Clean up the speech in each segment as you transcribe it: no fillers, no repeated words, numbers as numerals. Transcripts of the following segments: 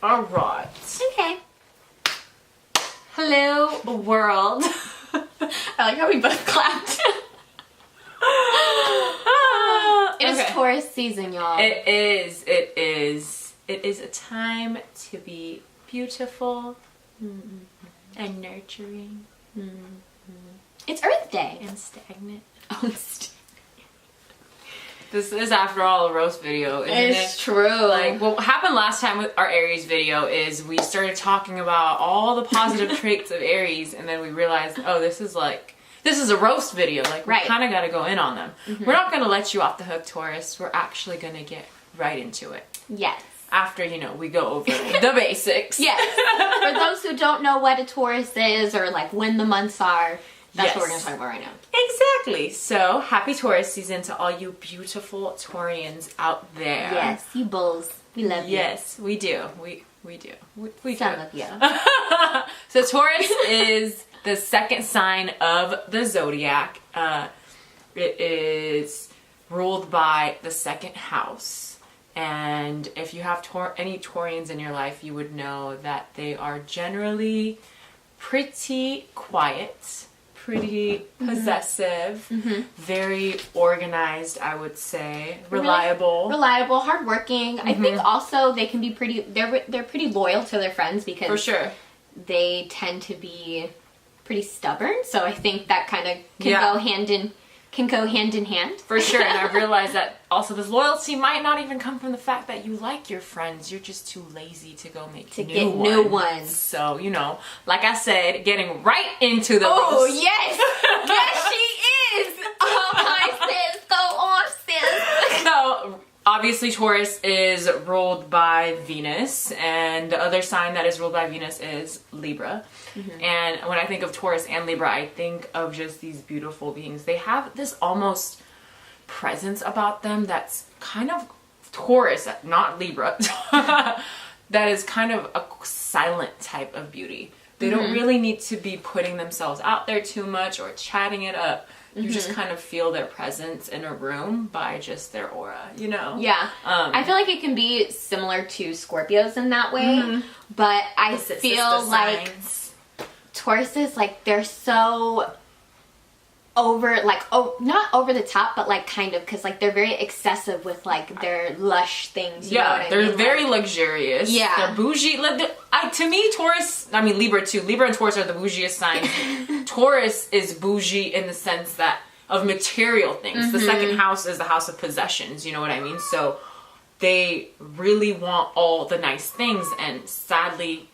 All right. Okay. Hello, world. I like how we both clapped. It is Taurus season, y'all. It is. It is. It is a time to be beautiful and nurturing. It's Earth Day. And stagnant. Oh, This is, after all, a roast video, isn't it? It's true. Like, what happened last time with our Aries video is we started talking about all the positive traits of Aries, and then we realized, oh, this is a roast video. Like, we kind of got to go in on them. We're not going to let you off the hook, Taurus. We're actually going to get right into it. Yes. After, we go over the basics. Yes. For those who don't know what a Taurus is, or like when the months are, that's what we're going to talk about right now. Exactly. So, happy Taurus season to all you beautiful Taureans out there. Yes, you bulls. We love you. Yes, we do. We do. We Some do. of you. So, Taurus is the second sign of the zodiac. It is ruled by the second house. And if you have any Taureans in your life, you would know that they are generally pretty quiet, pretty possessive, very organized, I would say, reliable. Really reliable, hardworking. I think also they can be pretty, they're pretty loyal to their friends because for sure they tend to be pretty stubborn. So I think that kind of can go hand in hand. For sure. And I've realized that also this loyalty might not even come from the fact that you like your friends. You're just too lazy to go make new ones. So, like I said, getting right into the Oh, yes! Yes, she is! Oh, my sis, go on, sis! So, obviously Taurus is ruled by Venus, and the other sign that is ruled by Venus is Libra. And when I think of Taurus and Libra, I think of just these beautiful beings. They have this almost presence about them that's kind of Taurus, not Libra, that is kind of a silent type of beauty. They don't really need to be putting themselves out there too much or chatting it up. You just kind of feel their presence in a room by just their aura, Yeah. I feel like it can be similar to Scorpios in that way, but I feel like Tauruses, like, they're so not over the top, but like kind of, because like they're very excessive with like their lush things. You know what I they're mean? very luxurious. Yeah, they're bougie. To me, Libra too. Libra and Taurus are the bougiest signs. Taurus is bougie in the sense that of material things. The second house is the house of possessions. You know what I mean? So they really want all the nice things, and sadly,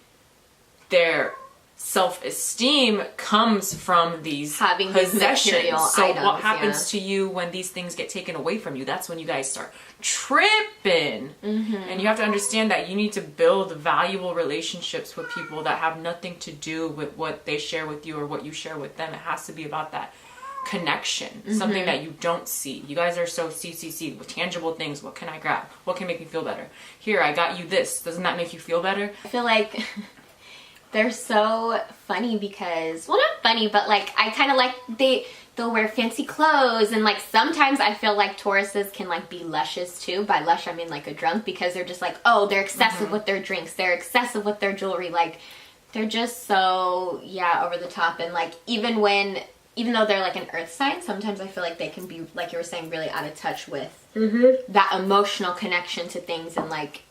their self-esteem comes from these having possessions. Material so items, what happens to you when these things get taken away from you? That's when you guys start tripping. And you have to understand that you need to build valuable relationships with people that have nothing to do with what they share with you or what you share with them. It has to be about that connection, something that you don't see. You guys are so CCC with tangible things. What can I grab? What can make me feel better? Here, I got you this. Doesn't that make you feel better? I feel like they're so funny because, well, not funny, but like I kind of like they'll wear fancy clothes, and like sometimes I feel like Tauruses can like be luscious too. By lush I mean like a drunk, because they're just like, oh, they're excessive with their drinks, they're excessive with their jewelry, like they're just so over the top. And like even though they're like an earth sign, sometimes I feel like they can be, like you were saying, really out of touch with that emotional connection to things, and like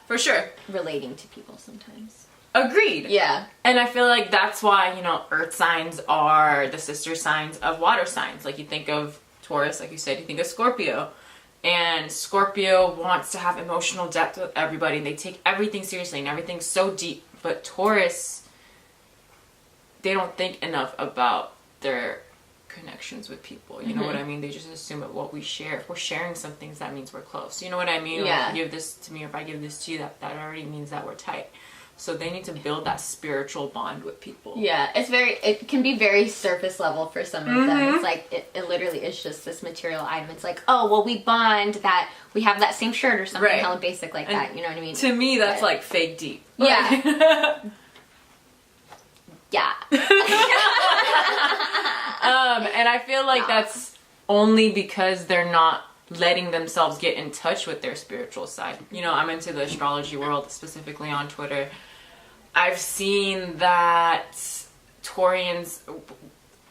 for sure relating to people sometimes. Agreed. Yeah. And I feel like that's why, earth signs are the sister signs of water signs. Like you think of Taurus, like you said, you think of Scorpio. And Scorpio wants to have emotional depth with everybody, and they take everything seriously, and everything's so deep. But Taurus, they don't think enough about their connections with people. You know what I mean? They just assume that what we share, if we're sharing some things, that means we're close. You know what I mean? Yeah. If you give this to me, or if I give this to you, that already means that we're tight. So they need to build that spiritual bond with people. Yeah, it can be very surface level for some of them. It's like, it literally is just this material item. It's like, oh, well, we bond that we have that same shirt or something hella basic like that. You know what I mean? To me, that's like fake deep. Yeah. Yeah. And I feel like that's only because they're not letting themselves get in touch with their spiritual side. You know, I'm into the astrology world, specifically on Twitter. I've seen that Taurians,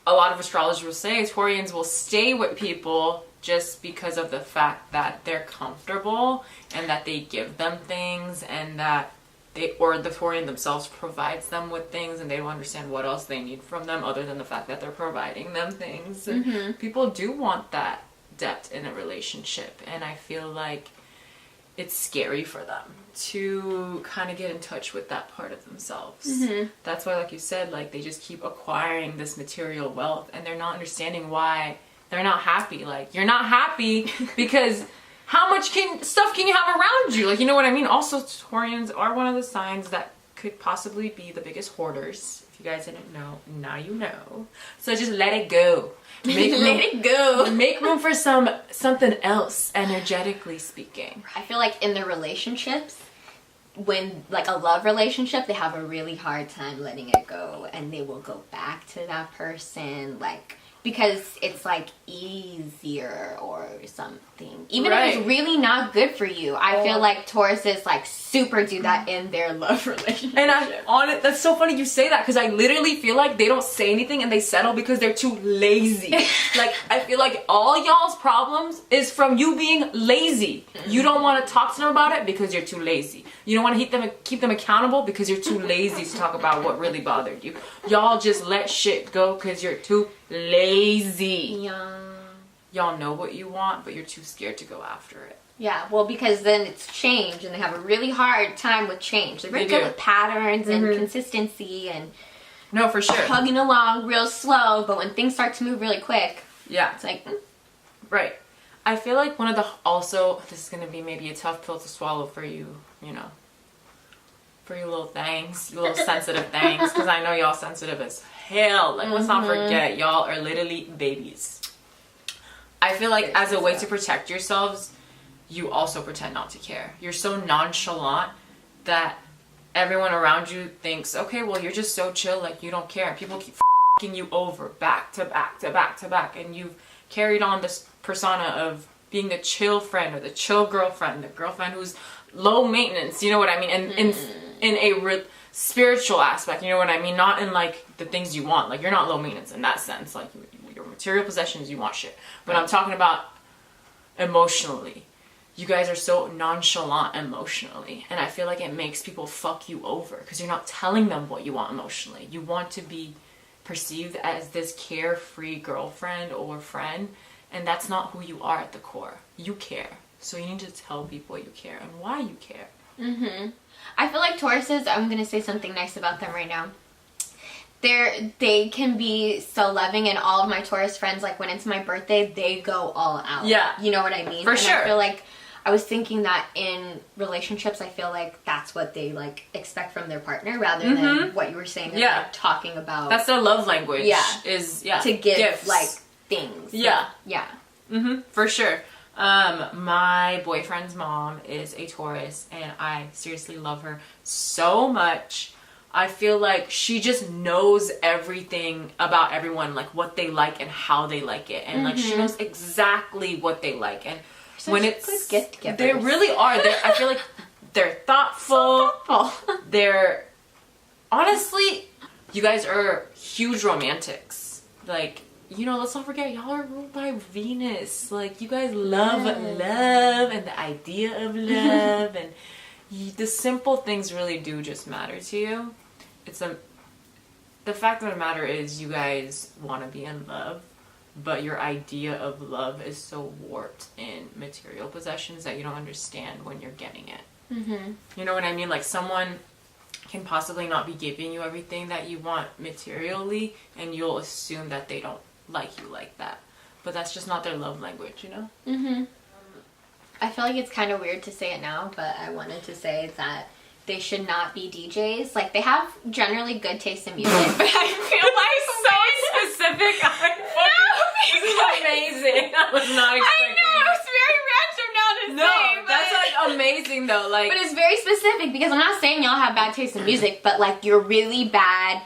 a lot of astrologers will say Taurians will stay with people just because of the fact that they're comfortable and that they give them things, and that the Taurian themselves provides them with things, and they don't understand what else they need from them other than the fact that they're providing them things. And people do want that depth in a relationship, and I feel like it's scary for them to kind of get in touch with that part of themselves. That's why, like you said, like they just keep acquiring this material wealth, and they're not understanding why they're not happy. Like, you're not happy because how much stuff can you have around you? Like, you know what I mean? Also, Taurians are one of the signs that could possibly be the biggest hoarders. If you guys didn't know, now you know. So just let it go. Make room, let it go. Make room for something else, energetically speaking. I feel like in the relationships, when like a love relationship, they have a really hard time letting it go, and they will go back to that person, like, because it's like easier or something. Even if it's really not good for you. I feel like Tauruses like super do that in their love relationship. And that's so funny you say that, because I literally feel like they don't say anything and they settle because they're too lazy. Like, I feel like all y'all's problems is from you being lazy. You don't want to talk to them about it because you're too lazy. You don't want to keep them accountable because you're too lazy to talk about what really bothered you. Y'all just let shit go because you're too lazy. Yeah. Y'all know what you want, but you're too scared to go after it. Yeah, well, because then it's change, and they have a really hard time with change. They're very good with patterns and consistency and no, for sure, hugging along real slow. But when things start to move really quick, it's like right. I feel like one of the this is gonna be maybe a tough pill to swallow for you, you know, for you little things, you little sensitive things, because I know y'all sensitive as hell. Like, let's not forget, y'all are literally babies. I feel like as a way to protect yourselves, you also pretend not to care. You're so nonchalant that everyone around you thinks, okay, well, you're just so chill, like you don't care. People keep f***ing you over back to back to back to back, and you've carried on this persona of being the chill friend or the chill girlfriend, the girlfriend who's low maintenance, you know what I mean? And in a spiritual aspect, you know what I mean? Not in like the things you want. Like, you're not low maintenance in that sense. Like, your material possessions, you want shit. But I'm talking about emotionally. You guys are so nonchalant emotionally, and I feel like it makes people fuck you over because you're not telling them what you want emotionally. You want to be perceived as this carefree girlfriend or friend, and that's not who you are at the core. You care, so you need to tell people you care and why you care. I feel like Tauruses, I'm gonna say something nice about them right now. They can be so loving, and all of my Taurus friends, like when it's my birthday, they go all out. Yeah, you know what I mean? For sure. I feel like I was thinking that in relationships, I feel like that's what they like expect from their partner, rather than what you were saying. Like, talking about. That's their love language. Is to give gifts. Like things. For sure. My boyfriend's mom is a Taurus, and I seriously love her so much. I feel like she just knows everything about everyone, like what they like and how they like it, and like she knows exactly what they like. And when it's gift givers, they really are. I feel like they're thoughtful. They're honestly, you guys are huge romantics. Like, you know, let's not forget, y'all are ruled by Venus. Like, you guys love love and the idea of love, and the simple things really do just matter to you. The fact of the matter is, you guys want to be in love, but your idea of love is so warped in material possessions that you don't understand when you're getting it. You know what I mean? Like, someone can possibly not be giving you everything that you want materially, and you'll assume that they don't like you like that. But that's just not their love language, you know? I feel like it's kind of weird to say it now, but I wanted to say that they should not be DJs. Like, they have generally good taste in music, but I feel like so specific. This is amazing. I was not expecting. I know, it's very random now to say. No, that's like amazing though. Like, but it's very specific, because I'm not saying y'all have bad taste in music, but like, you're really bad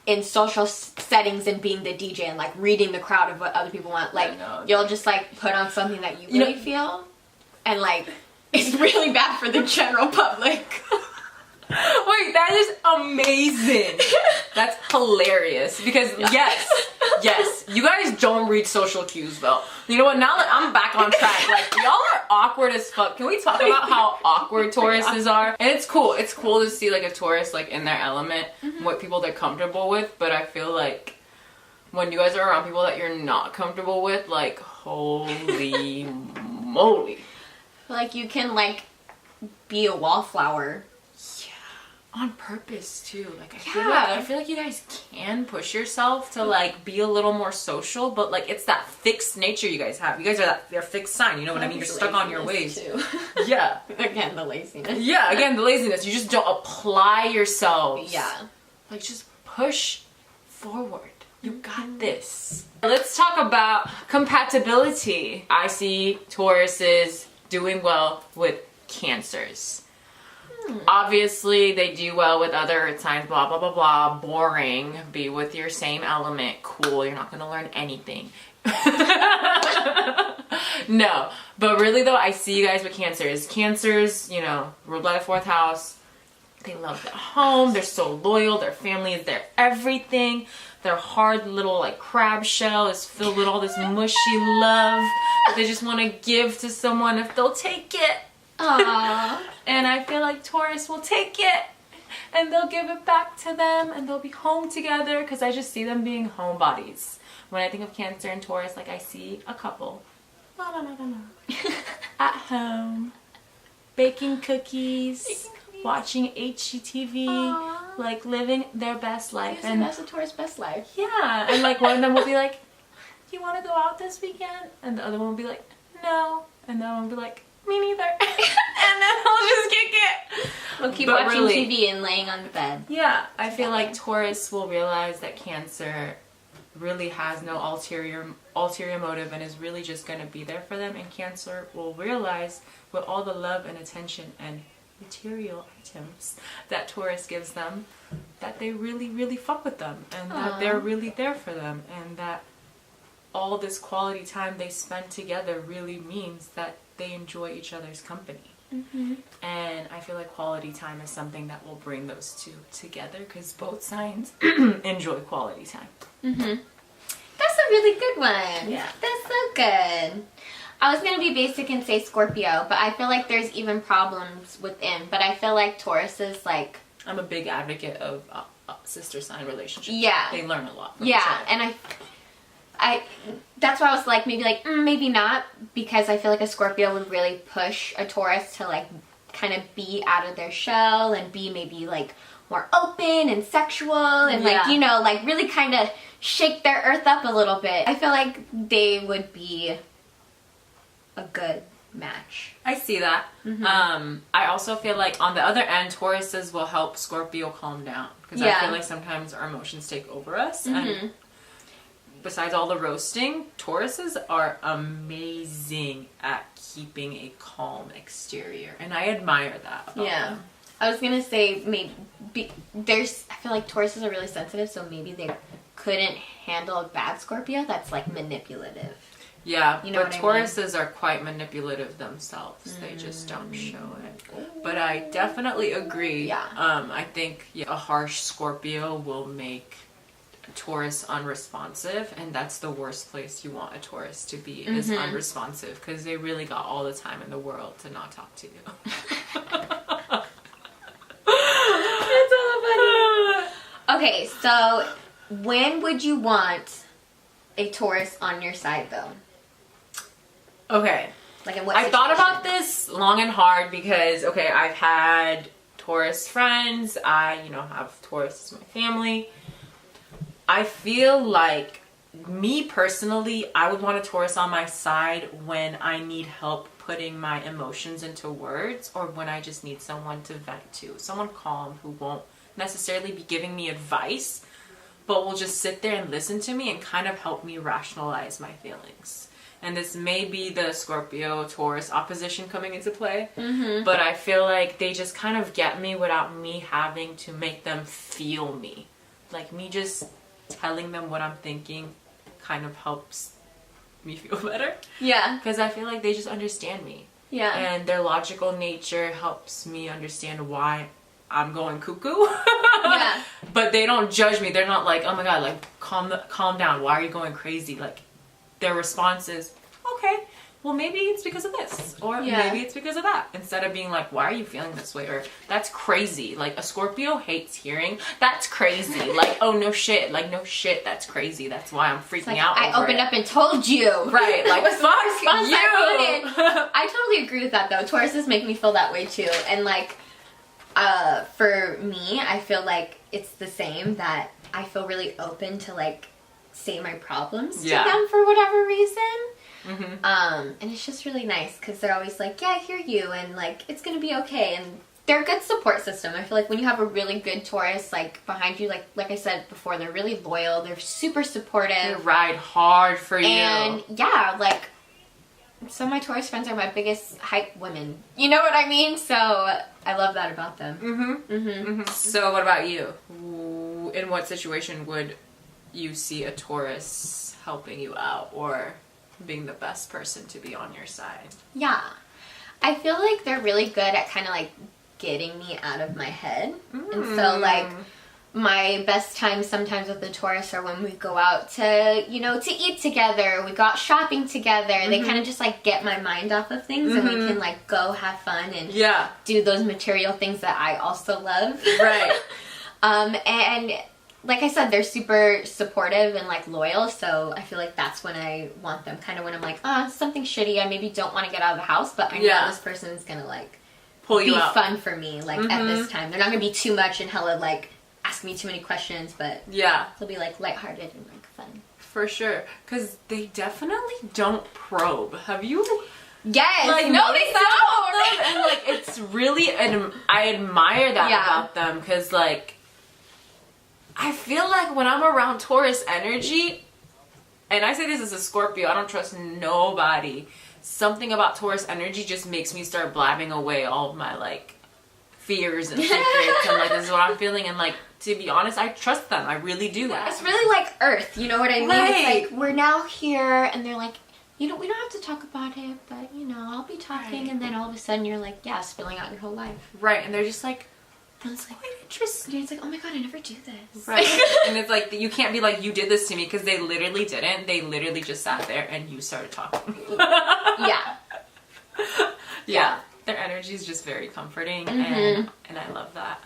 in social settings and being the DJ and like reading the crowd of what other people want. Like you'll just like put on something that you really feel, and like it's really bad for the general public. Wait, that is amazing. That's hilarious. Because yes, you guys don't read social cues though. You know what? Now that I'm back on track, like y'all are awkward as fuck. Can we talk about how awkward Tauruses are? And it's cool. It's cool to see like a Taurus like in their element, what people they're comfortable with. But I feel like when you guys are around people that you're not comfortable with, like holy moly. Like you can like be a wallflower. On purpose too. Like I feel like you guys can push yourself to like be a little more social, but like it's that fixed nature you guys have. You guys are they're fixed sign, you know what I mean? You're stuck on your ways. Too. Yeah. Again, the laziness. Yeah, again, the laziness. You just don't apply yourselves. Yeah. Like just push forward. You got this. Let's talk about compatibility. I see Tauruses doing well with Cancers. Obviously, they do well with other signs, blah, blah, blah, blah. Boring. Be with your same element. Cool. You're not going to learn anything. No. But really, though, I see you guys with Cancers. Cancers, you know, ruled by the 4th house. They love their home. They're so loyal. Their family is their everything. Their hard little, like, crab shell is filled with all this mushy love that they just want to give to someone if they'll take it. Aww. And I feel like Taurus will take it and they'll give it back to them and they'll be home together because I just see them being homebodies. When I think of Cancer and Taurus, like I see a couple at home baking cookies, watching HGTV, like living their best life. And that's a Taurus best life. Yeah, and like one of them will be like, "You want to go out this weekend?" And the other one will be like, "No," and the other one will be like, "Me neither." And then I'll just kick it. We'll keep watching TV and laying on the bed. Yeah, I feel like Taurus will realize that Cancer really has no ulterior motive and is really just going to be there for them. And Cancer will realize with all the love and attention and material items that Taurus gives them, that they really, really fuck with them. And that they're really there for them. And that all this quality time they spend together really means that they enjoy each other's company. And I feel like quality time is something that will bring those two together because both signs enjoy quality time. That's a really good one. Yeah. That's so good. I was going to be basic and say Scorpio, but I feel like there's even problems within. But I feel like Taurus is like... I'm a big advocate of sister sign relationships. Yeah. They learn a lot from each other. And I that's why I was like maybe not, because I feel like a Scorpio would really push a Taurus to like kind of be out of their shell and be maybe like more open and sexual and like, you know, like really kind of shake their earth up a little bit. I feel like they would be a good match. I see that. I also feel like on the other end, Tauruses will help Scorpio calm down because I feel like sometimes our emotions take over us and besides all the roasting, Tauruses are amazing at keeping a calm exterior. And I admire that about them. I was going to say maybe I feel like Tauruses are really sensitive, so maybe they couldn't handle a bad Scorpio that's like manipulative. Yeah, you know but Tauruses are quite manipulative themselves. They just don't show it. But I definitely agree. I think a harsh Scorpio will make Taurus unresponsive, and that's the worst place you want a Taurus to be is unresponsive because they really got all the time in the world to not talk to you. That's all funny. Okay, so when would you want a Taurus on your side though? Okay. Like in what I thought about this long and hard because I've had Taurus friends. I, have Taurus as my family. I feel like, me personally, I would want a Taurus on my side when I need help putting my emotions into words or when I just need someone to vent to. Someone calm who won't necessarily be giving me advice, but will just sit there and listen to me and kind of help me rationalize my feelings. And this may be the Scorpio-Taurus opposition coming into play, but I feel like they just kind of get me without me having to make them feel me. like me just telling them what I'm thinking kind of helps me feel better. Yeah. Because I feel like they just understand me. Yeah. And their logical nature helps me understand why I'm going cuckoo. Yeah. But they don't judge me. They're not like, oh my god, like calm down. Why are you going crazy? Like their response is, okay, well maybe it's because of this, or maybe it's because of that. Instead of being like, why are you feeling this way? Or that's crazy. Like a Scorpio hates hearing that's crazy. Like, oh no shit. Like no shit. That's crazy. That's why I'm freaking like, out. I opened up and told you. Right. Like fuck you. I totally agree with that though. Tauruses make me feel that way too. And like, for me, I feel like it's the same, that I feel really open to like say my problems to them for whatever reason. And it's just really nice because they're always like, yeah, I hear you, and like it's gonna be okay. And they're a good support system. I feel like when you have a really good Taurus like behind you, like I said before, they're really loyal, they're super supportive, they ride hard for you. And yeah, like some of my Taurus friends are my biggest hype women. You know what I mean? So I love that about them. So what about you? In what situation would you see a Taurus helping you out or being the best person to be on your side? Yeah. I feel like they're really good at kind of like getting me out of my head. And so like my best times sometimes with the Taurus are when we go out to, you know, to eat together, we go out shopping together. They kind of just like get my mind off of things and we can like go have fun and do those material things that I also love. Right. And like I said, they're super supportive and like loyal, so I feel like that's when I want them. Kind of when I'm like, something shitty, I maybe don't want to get out of the house, but I know this person's gonna like pull you be out. Fun for me, like at this time. They're not gonna be too much and hella like ask me too many questions, but they'll be like lighthearted and like fun. For sure, because they definitely don't probe. Have you? Yes. Like, no, they don't. And like it's really, I admire that about them, because like I feel like when I'm around Taurus energy, and I say this as a Scorpio, I don't trust nobody. Something about Taurus energy just makes me start blabbing away all of my like fears and secrets and like this is what I'm feeling, and like to be honest, I trust them. I really do. It's really like Earth, you know what I mean? Right. It's like we're now here, and they're like, you know, we don't have to talk about it, but you know, I'll be talking, and then all of a sudden you're like, spilling out your whole life. Right, and they're just like, and it's like, interesting. It's like, oh my god, I never do this. Right. And it's like, you can't be like, you did this to me, because they literally didn't. They literally just sat there and you started talking. Yeah. Their energy is just very comforting, and I love that.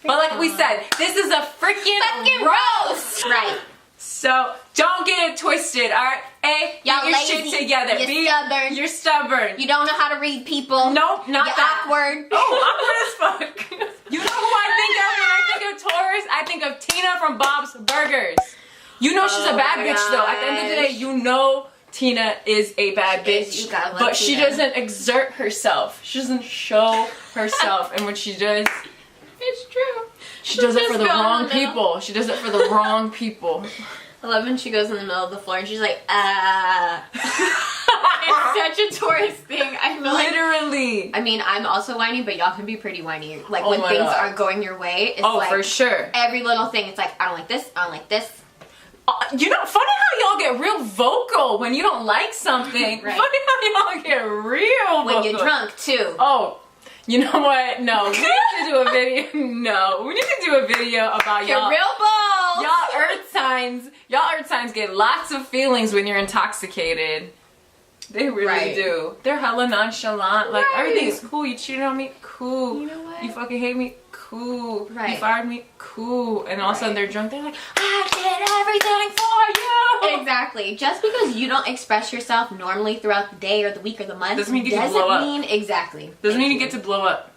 But like we said, this is a freaking roast! Right. So don't get it twisted, alright? A, y'all get your lazy. shit together. You're B, stubborn. You're stubborn. You don't know how to read people. Nope, not You're that. awkward. Oh, awkward as fuck. You know who I think of when I think of Taurus? I think of Tina from Bob's Burgers. You know she's a bad bitch though. At the end of the day, you know Tina is a bad bitch. But she doesn't exert herself. She doesn't show herself. And when she does, it's true. She does it for the wrong people. She does it for the wrong people. I love when she goes in the middle of the floor and she's like, It's such a Taurus thing. I feel literally. Like, I mean, I'm also whiny, but y'all can be pretty whiny. Like when things aren't going your way, it's like for sure. Every little thing, it's like, I don't like this, I don't like this. You know, funny how y'all get real vocal when you don't like something. Right. Funny how y'all get real vocal. When you're drunk, too. Oh, you know what? No, we need to do a video. No, we need to do a video about your y'all. Real balls. Y'all earth signs. Y'all earth signs get lots of feelings when you're intoxicated. They really do. They're hella nonchalant. Like, everything's cool. You cheated on me? Cool. You know what? You fucking hate me? Cool. Right. You fired me? Cool. And all of a sudden they're drunk. They're like, I did everything for you. Exactly. Just because you don't express yourself normally throughout the day or the week or the month doesn't mean you get to blow up. Exactly. Doesn't mean you get to blow up.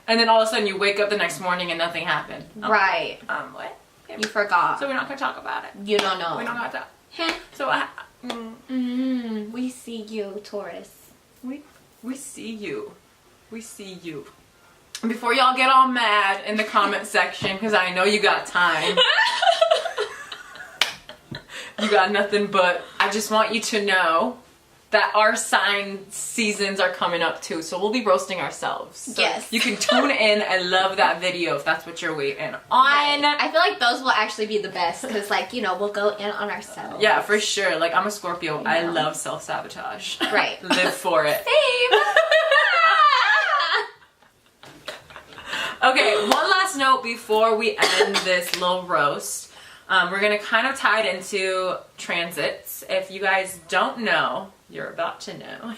And then all of a sudden you wake up the next morning and nothing happened. Right. What? You forgot. So we're not going to talk about it. You don't know. We're not going to talk. So we see you, Taurus. We see you. We see you. Before y'all get all mad in the comment section, because I know you got time. You got nothing but, I just want you to know that our sign seasons are coming up too. So we'll be roasting ourselves. So yes. you can tune in. I love that video if that's what you're waiting on. Right. I feel like those will actually be the best because, like, you know, we'll go in on ourselves. Yeah, for sure. Like, I'm a Scorpio. You know. I love self-sabotage. Right. Live for it. Same. Okay, one last note before we end this little roast. We're going to kind of tie it into transits. If you guys don't know, you're about to know.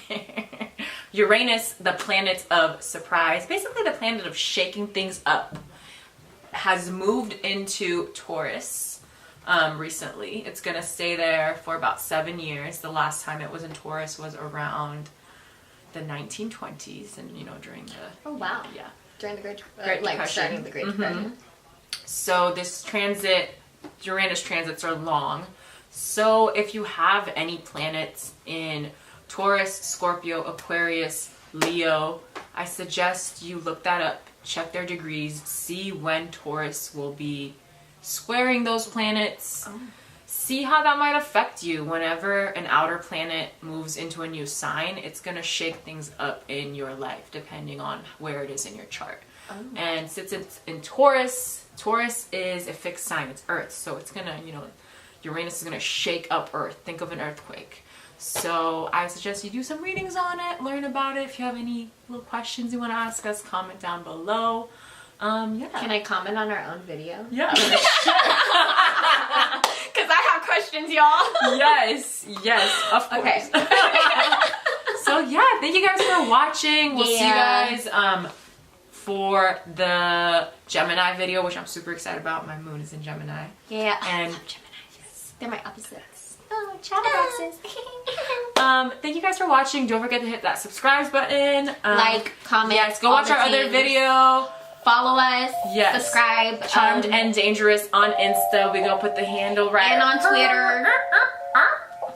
Uranus, the planet of surprise, basically the planet of shaking things up, has moved into Taurus recently. It's going to stay there for about 7 years. The last time it was in Taurus was around the 1920s and, you know, during the... Oh, wow. Yeah. During the Great Depression. Starting the Great Depression. So this transit, Uranus transits are long. So if you have any planets in Taurus, Scorpio, Aquarius, Leo, I suggest you look that up, check their degrees, see when Taurus will be squaring those planets. Oh. See how that might affect you. Whenever an outer planet moves into a new sign, it's going to shake things up in your life depending on where it is in your chart. Oh. And since it's in Taurus, Taurus is a fixed sign. It's Earth. So it's going to, you know, Uranus is going to shake up Earth. Think of an earthquake. So I suggest you do some readings on it, learn about it. If you have any little questions you want to ask us, comment down below. Yeah. Can I comment on our own video? Yeah. Because I have questions, y'all. Yes, of course. Okay. So yeah, thank you guys for watching. We'll see you guys for the Gemini video, which I'm super excited about. My moon is in Gemini. Yeah. And Gemini, yes. They're my opposites. Oh, chatterboxes. Thank you guys for watching. Don't forget to hit that subscribe button. Like, comment. Yes, go watch our other video. Follow us. Yes. Subscribe. Charmed and Dangerous on Insta. We're gonna put the handle right. And on Twitter.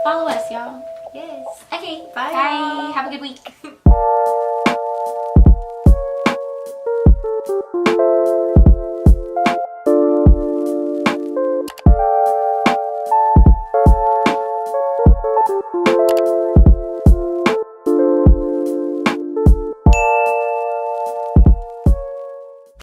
Follow us, y'all. Yes. Okay. Bye. Bye. Have a good week.